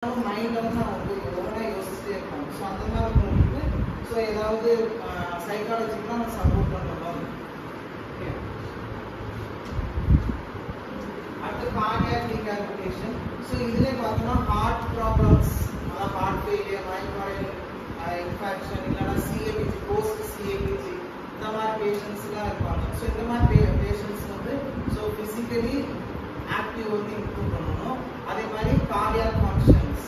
Mind வந்து அவங்க ஓவராக யோசிச்சுட்டே இருப்பாங்க. ஸோ அந்த மாதிரி இருக்கிறவங்களுக்கு ஸோ ஏதாவது சைக்காலஜிக்கெலாம் நான் சப்போர்ட் பண்ணுற மாதிரி. ஓகே, அடுத்து கார்டியாக் ரீஹாபிலிட்டேஷன். ஸோ இதிலே பார்த்தோம்னா ஹார்ட் ப்ராப்ளம்ஸ், அதாவது ஹார்ட் ஃபெயிலியர், மைக்ராய்டு இன்ஃபெக்ஷன், இல்லைன்னா சிஏபிஜி, போஸ்ட் சிஏபிஜி, இந்த மாதிரி பேஷண்ட்ஸ்லாம் இருப்பாங்க. ஸோ இந்த மாதிரி பேஷண்ட்ஸ் வந்து ஸோ ஃபிசிக்கலி ஆக்டிவ் வந்து இம்ப்ரூவ் பண்ணணும். அதே மாதிரி கார்டியாக் ஃபங்க்ஷன்ஸ்,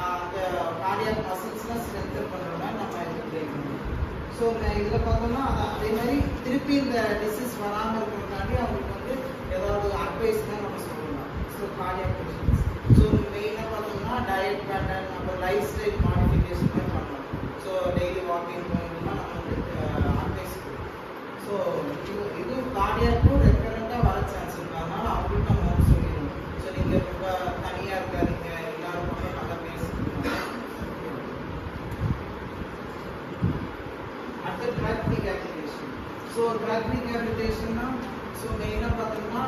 அந்த கார்டியாக் மசில்ஸ்லாம் ஸ்ட்ரென்தன் பண்ணுற மாதிரி நம்ம இது ட்ரை பண்ணணும். ஸோ இதில் பார்த்தோம்னா அதே மாதிரி திருப்பி இந்த டிசீஸ் வராமல் இருக்கிறதுக்காண்டி அவங்களுக்கு வந்து ஏதாவது அட்வைஸ் தான் நம்ம சொல்லலாம். ஸோ கார்டியாக் பேஷண்ட்ஸ் ஸோ மெயினாக பார்த்தோம்னா டயட் பேட்டர்ன், நம்ம லைஃப் ஸ்டைல் மாடிஃபிகேஷன் தான் பண்ணலாம். ஸோ டெய்லி வாக்கிங் போகணும்னா நம்ம வந்து அட்வைஸ் கொடுக்கலாம். ஸோ இது கார்டியாக்கும் ரெக்கரண்டாக வர சான்ஸ் இருக்கு. அதனால அவங்களுக்கு நம்ம வந்து சொல்லிடணும். ஸோ நீங்கள் ரொம்ப தனியாக இருக்காதீங்க, எல்லாரும் கூட நல்லா பேசுங்க. அடுத்து ட்ரக் ரீஹாபிலிட்டேஷன். ஸோ ட்ரக் ரீஹாபிலிட்டேஷன்னா ஸோ மெயினாக பார்த்தோம்னா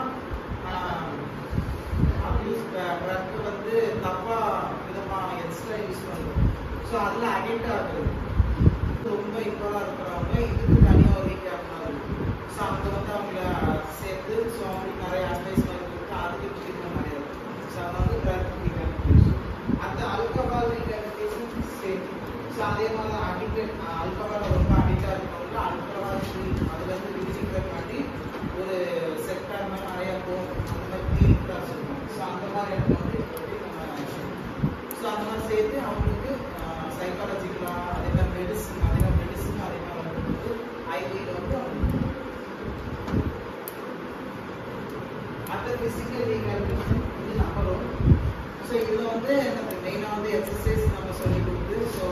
அப்யூஸ் ட்ரக் வந்து தப்பாக விதமான எக்ஸ்ட்ரா யூஸ் பண்ணுறோம். ஸோ அதில் அடிக்ட் ஆகுது. ரொம்ப இன்வால்வாக இருக்கிறவங்க இதுக்கு தனியாக ஒரு ரீகேப் மாதிரி இருக்கும். ஸோ அங்கே வந்து அவங்கள சேர்த்து ஸோ அவங்களுக்கு நிறைய அட்வைஸ் மாதிரி கொடுத்து அதுக்கு ட்ரீட்மெண்ட் நிறைய இருக்கும். ஸோ அது வந்து ட்ரக் ரீஹாபிலிட்டேஷன். அந்த ஆல்கஹால் ரீஹாபிலிட்டேஷன் சேம். ஸோ அதே மாதிரி அடிக்டட் ஆல்கஹால் ரொம்ப அடிக்டாக இருக்கிறவங்க ஆல்கஹால் ஃப்ரீ அதுலேருந்து விடுவிக்கிறதுக்காண்டி ஒரு செக்டார் மாதிரி நிறைய போகும். அந்த மாதிரி கிளினிக் தான் சொல்லுவோம். ஸோ அந்த மாதிரி இடத்துல வந்து நம்ம ஸோ அந்த மாதிரி சேர்த்து அவங்களுக்கு சைக்காலஜிக்கலாக அதே மாதிரி மெடிசன் அதே மாதிரி வந்து ஐடியில் வந்து அடுத்த ஃபிசிக்கல் ரீஹாபிலிட்டேஷன் இது நம்பர் 1. ஸோ இதில் வந்து எனக்கு மெயினாக வந்து எக்ஸசைஸ் நம்ம சொல்லி கொடுத்து ஸோ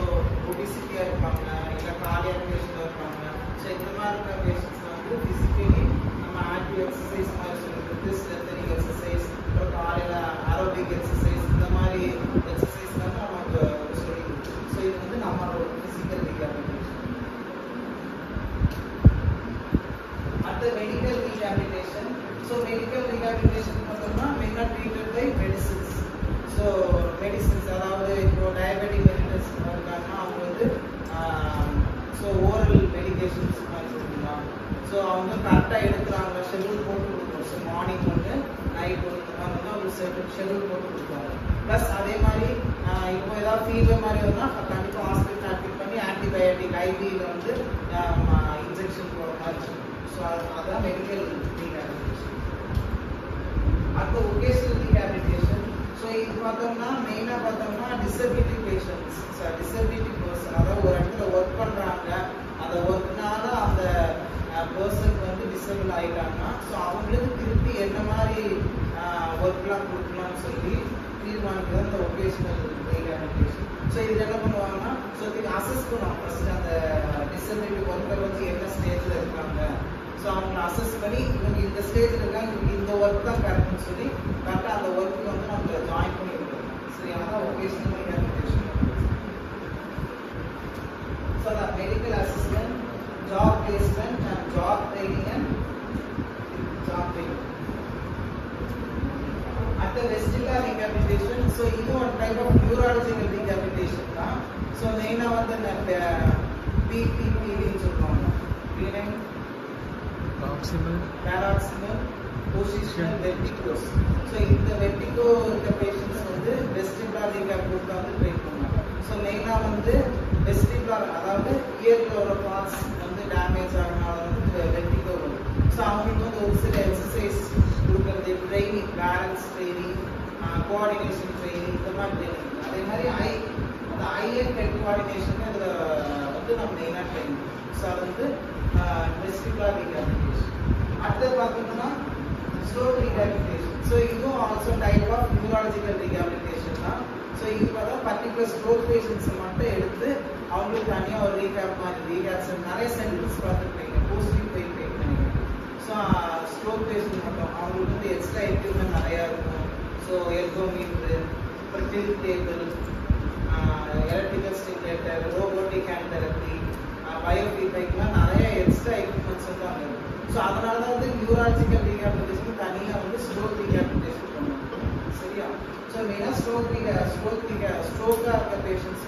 ஒபிசிட்டியாக இருப்பாங்க, இல்லை கார்டியாக் பேஷண்டாக இருப்பாங்க. ஸோ இந்த மாதிரி இருக்கிற பேஷண்ட்ஸ் வந்து ஃபிசிக்கலி நம்ம ஆக்டிவ் எக்ஸசைஸ் மாதிரி சொல்லி கொடுத்து ஸ்ட்ரென்தனிங் எக்ஸசைஸ், அப்புறம் காலையில் ஆரோபிக் எக்ஸசைஸ், இந்த மாதிரி எக்ஸசைஸ் வந்து நமக்கு சொல்லி கொடுத்து ஸோ இது வந்து நம்மளோட ஃபிசிக்கல் ரீஹாபிலிட்டேஷன். அடுத்த medical rehabilitation. So medical rehabilitation பார்த்தோம்னா மெயினாக treated by medicines. So medicines அதாவது இப்போ டயபெட்டிக் மெடிசன்ஸ் இருக்காங்கன்னா அவங்க வந்து ஸோ ஓரல் மெடிகேஷன்ஸ் மாதிரி கொடுக்கலாம். ஸோ அவங்க கரெக்டாக எடுக்கிறாங்க, ஷெட்யூல் போட்டு கொடுக்கணும். ஸோ மார்னிங் ஒன்று நைட் ஒன்று இந்த மாதிரி வந்து அவங்க ஷெட்யூல் போட்டு கொடுப்பாங்க. ப்ளஸ் அதே மாதிரி இப்போ ஏதாவது ஃபீவர் மாதிரி வந்தால் கண்டிப்பாக ஹாஸ்பிட்டல் அட்மிட் பண்ணி ஆன்டிபயோட்டிக் ஐவியில் வந்து இன்ஜெக்ஷன் போகிற மாதிரி இருக்கும். ஸோ அதுதான் மெடிக்கல் ரீஹாபிலிட்டேஷன். அடுத்த ஒகேஷனல் ரீஹாபிலிட்டேஷன். ஸோ இது பார்த்தோம்னா மெயினாக பார்த்தோம்னா டிசபிலிட்டி பேஷண்ட்ஸ், டிசபிலிட்டி பர்சன், அதாவது ஒரு இடத்துல ஒர்க் பண்ணுறாங்க, அந்த ஒர்க்னால அந்த பர்சனுக்கு வந்து டிசபிள் ஆகிட்டாங்கன்னா ஸோ அவங்களுக்கு திருப்பி என்ன மாதிரி ஒர்க்லாம் கொடுக்கலாம்னு சொல்லி தீர்மானிக்கிறது அந்த ஒகேஷனல் ரீஹாபிலிட்டேஷன். ஸோ இதில் என்ன பண்ணுவாங்கன்னா ஸோ இதுக்கு அசஸ் பண்ணுவாங்க ஃபர்ஸ்ட் அந்த டிசபிலிட்டி ஒர்க்கர் வந்து என்ன ஸ்டேஜில் இருக்காங்க. ஸோ அவங்களை அசஸ் பண்ணி இவங்க இந்த ஸ்டேஜில் இருக்காங்க, இவங்க இந்த ஒர்க் தான் கரெக்ட்னு சொல்லி கரெக்டாக அந்த ஒர்க்கு வந்து நம்மளை ஜாயின் பண்ணி விடுறாங்க. சரி, அதான் vocational rehabilitation. So the medical assistant, job placement and job training and job training. At the vestibular rehabilitation, so இது ஒரு type of neurological rehabilitation தான். ஸோ மெயினாக வந்து இந்த PPPன்னு சொல்லுவாங்க, paroxysmal positional vertigo. ஸோ இந்த வெர்டிகோ இருக்க பேஷண்ட்ஸ் வந்து வெஸ்டிபுலர் ரீஹாபிலிட்டேஷன் வந்து ட்ரை பண்ணுவாங்க. ஸோ மெயினாக வந்து வெஸ்டிபுலர் அதாவது இயரில் ஒரு பார்ட்ஸ் வந்து டேமேஜ் ஆகினால வந்து வெர்டிகோ வரும். ஸோ அவங்களுக்கு வந்து ஒரு சில எக்ஸசைஸ் கொடுக்கறது, training, balance training, coordination training, இந்த மாதிரி ட்ரைனிங். அதே மாதிரி அந்த ஐ அண்ட் ஹெட் கோஆர்டினேஷன் இதில் வந்து நம்ம மெயினாக ட்ரைனிங். ஸோ அது வந்து வெஸ்டிபுலர் ரீஹாபிலிட்டேஷன். அடுத்தது பார்த்தோம்னா ஸ்ட்ரோக் ரீஹாபிலிட்டேஷன். ஸோ இதுவும் also type of neurological rehabilitation தான். ஸோ இது பார்த்தா பர்டிகுலர் ஸ்ட்ரோக் பேஷண்ட்ஸை மட்டும் எடுத்து அவங்களுக்கு தனியாக ஒரு ரீஹாப் மாதிரி ரீஹாப்ஸ் நிறைய சென்டர்ஸ் பார்த்துருப்பீங்க, போஸ்டிங் போய் பண்ணிங்க. ஸோ ஸ்ட்ரோக் பேஷண்ட் மட்டும் அவங்களுக்கு வந்து எக்ஸ்ட்ரா எக்யூப்மெண்ட் நிறையா இருக்கும். ஸோ எர்கோமீட்ரு, அப்புறம் tilt table, electrical stimulator, robotic hand therapy, பயோஃபீட்பேக்லாம் நிறைய எக்ஸ்ட்ரா எக்யூப்மெண்ட்ஸ் வந்து அங்கே இருக்கும். ஸோ அதனால தான் வந்து நியூராலஜிக்கல் ரீஹாபிலிட்டேஷன் தனியாக வந்து ஸ்ட்ரோக் ரீஹாபிலிட்டேஷன் பண்ணுவோம். சரியா? ஸோ ஸோ மெயினாக ஸ்ட்ரோக்காக இருக்க பேஷண்ட்ஸ்